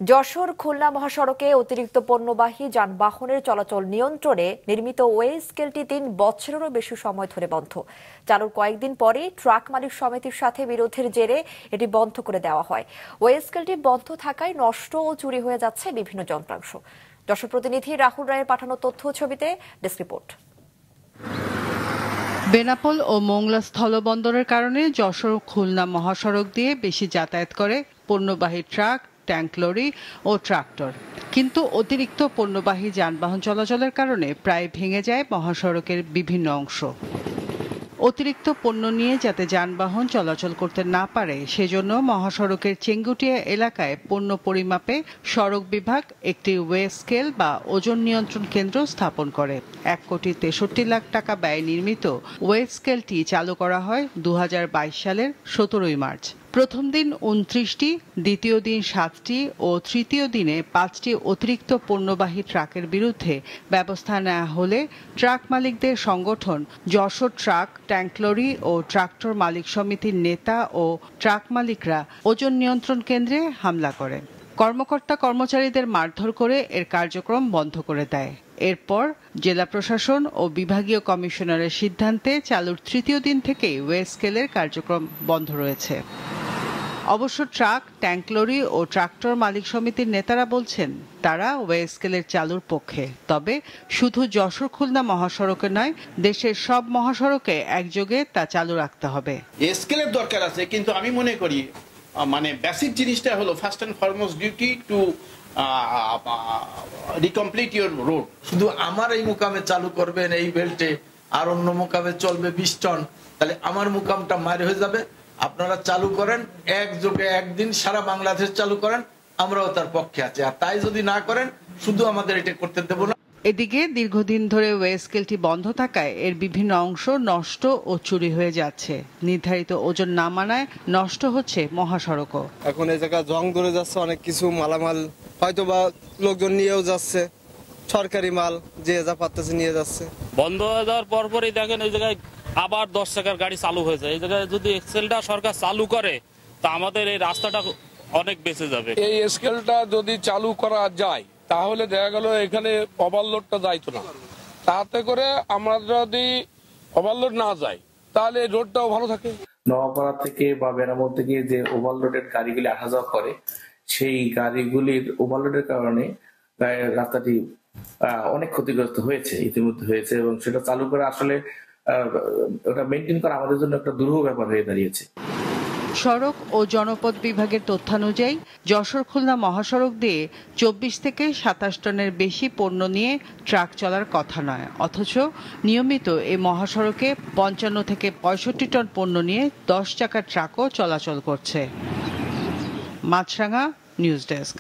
যশোর খুলনা মহাসড়কে অতিরিক্ত পণ্যবাহী যানবাহনের চলাচল নিয়ন্ত্রণে নির্মিত ওয়ে স্কেলটি ৩ বছরেরও বেশি সময় ধরে বন্ধ। চালুর কয়েকদিন পরেই ট্রাক মালিক সমিতির সাথে বিরোধের জেরে এটি বন্ধ করে দেওয়া হয়। ওয়ে স্কেলটি বন্ধ থাকায় নষ্ট ও চুরি হয়ে যাচ্ছে বিভিন্ন যন্ত্রাংশ। যশোর প্রতিনিধি রাহুল রায়ের পাঠানো তথ্য ছবিতে ডেস্ক রিপোর্ট। বেনাপোল ও মোংলা স্থলবন্দরের কারণে যশোর খুলনা মহাসড়ক দিয়ে বেশি যাতায়াত করে পণ্যবাহী ট্রাক, ট্যাঙ্ক লরি ও ট্রাক্টর। কিন্তু অতিরিক্ত পণ্যবাহী যানবাহন চলাচলের কারণে প্রায় ভেঙে যায় মহাসড়কের বিভিন্ন অংশ। অতিরিক্ত পণ্য নিয়ে যাতে যানবাহন চলাচল করতে না পারে সেজন্য মহাসড়কের চেঙ্গুটিয়া এলাকায় পণ্য পরিমাপে সড়ক বিভাগ একটি ওয়ে স্কেল বা ওজন নিয়ন্ত্রণ কেন্দ্র স্থাপন করে। ১,৬৩,০০,০০০ টাকা ব্যয়ে নির্মিত ওয়ে স্কেলটি চালু করা হয় ২০২২ সালের ১৭ মার্চ। প্রথম দিন ২৯টি, দ্বিতীয় দিন ৭টি ও তৃতীয় দিনে ৫টি অতিরিক্ত পণ্যবাহী ট্রাকের বিরুদ্ধে ব্যবস্থা নেওয়া হলে ট্রাক মালিকদের সংগঠন যশোর ট্রাক, ট্যাঙ্ক লরি ও ট্রাক্টর মালিক সমিতির নেতা ও ট্রাক মালিকরা ওজন নিয়ন্ত্রণ কেন্দ্রে হামলা করে। কর্মকর্তা কর্মচারীদের মারধর করে এর কার্যক্রম বন্ধ করে দেয়। এরপর জেলা প্রশাসন ও বিভাগীয় কমিশনারের সিদ্ধান্তে চালুর তৃতীয় দিন থেকেই ওয়ে স্কেলের কার্যক্রম বন্ধ রয়েছে। অবশ্য ট্রাক, ট্যাঙ্ক লরি ও ট্রাক্টর মালিক সমিতির নেতারা বলছেন তারা ওয়ে স্কেলের চালুর পক্ষে, তবে শুধু যশোর খুলনা মহাসড়কে নয়, দেশের সব মহাসড়কে একযোগে তা চালু রাখতে হবে। স্কেলের দরকার আছে, কিন্তু আমি মনে করি বেসিক জিনিসটা হলো first and foremost duty to recomplete your road. শুধু আমার এই মুকামে চালু করবেন এই বেল্টে, আর অন্য মুকামে চলবে ২০ টন, তাহলে আমার মুকামটা মার হয়ে যাবে। আপনারা চালু করেন, একযোগে একদিন সারা বাংলাদেশ চালু করেন, আমরাও তার পক্ষে আছি। আর তাই যদি না করেন, শুধু আমাদের এটা করতে দেব না। এদিকে দীর্ঘদিন ধরে ওয়ে স্কেলটি বন্ধ থাকায় এর বিভিন্ন অংশ নষ্ট ও চুরি হয়ে যাচ্ছে। নির্ধারিত ওজন না মানায় নষ্ট হচ্ছে মহাসড়কও। এখন এই জায়গায় জং ধরে যাচ্ছে, অনেক কিছু মালামাল হয়তো বা লোকজন নিয়েও যাচ্ছে, সরকারি মাল যে যা পারতেছে নিয়ে যাচ্ছে। বন্ধ হয়ে যাওয়ার পরপরই দেখেন এই জায়গায় আবার ১০ টাকার গাড়ি চালু হয়েছে। এই জায়গায় যদি এক্সেলটা সরকার চালু করে তা আমাদের এই রাস্তাটা অনেক বেঁচে যাবে। এই স্কেলটা যদি চালু করা যায় তাহলে দেখা গেল এখানে ওভারলোডটা যাইতো না। তাতে করে আমরা যদি ওভারলোড না যাই তাহলে রোডটাও ভালো থাকে। নওয়াপাড়া থেকে বা বেনাপোল থেকে যে ওভারলোডের গাড়িগুলি আসা যাওয়া করে, সেই গাড়িগুলির ওভারলোডের কারণে রাস্তাটি অনেক ক্ষতিগ্রস্ত হয়েছে, ইতিমধ্যে হয়েছে, এবং সেটা চালু করে আসলে ওটা মেনটেন করা আমাদের জন্য একটা দুরূহ ব্যাপার হয়ে দাঁড়িয়েছে। সড়ক ও জনপথ বিভাগের তথ্যানুযায়ী যশোর খুলনা মহাসড়ক দিয়ে ২৪ থেকে ২৭ টনের বেশি পণ্য নিয়ে ট্রাক চলার কথা নয়, অথচ নিয়মিত এই মহাসড়কে ৫৫ থেকে ৬৫ টন পণ্য নিয়ে ১০ চাকার ট্রাকও চলাচল করছে। মাছরাঙা নিউজ ডেস্ক।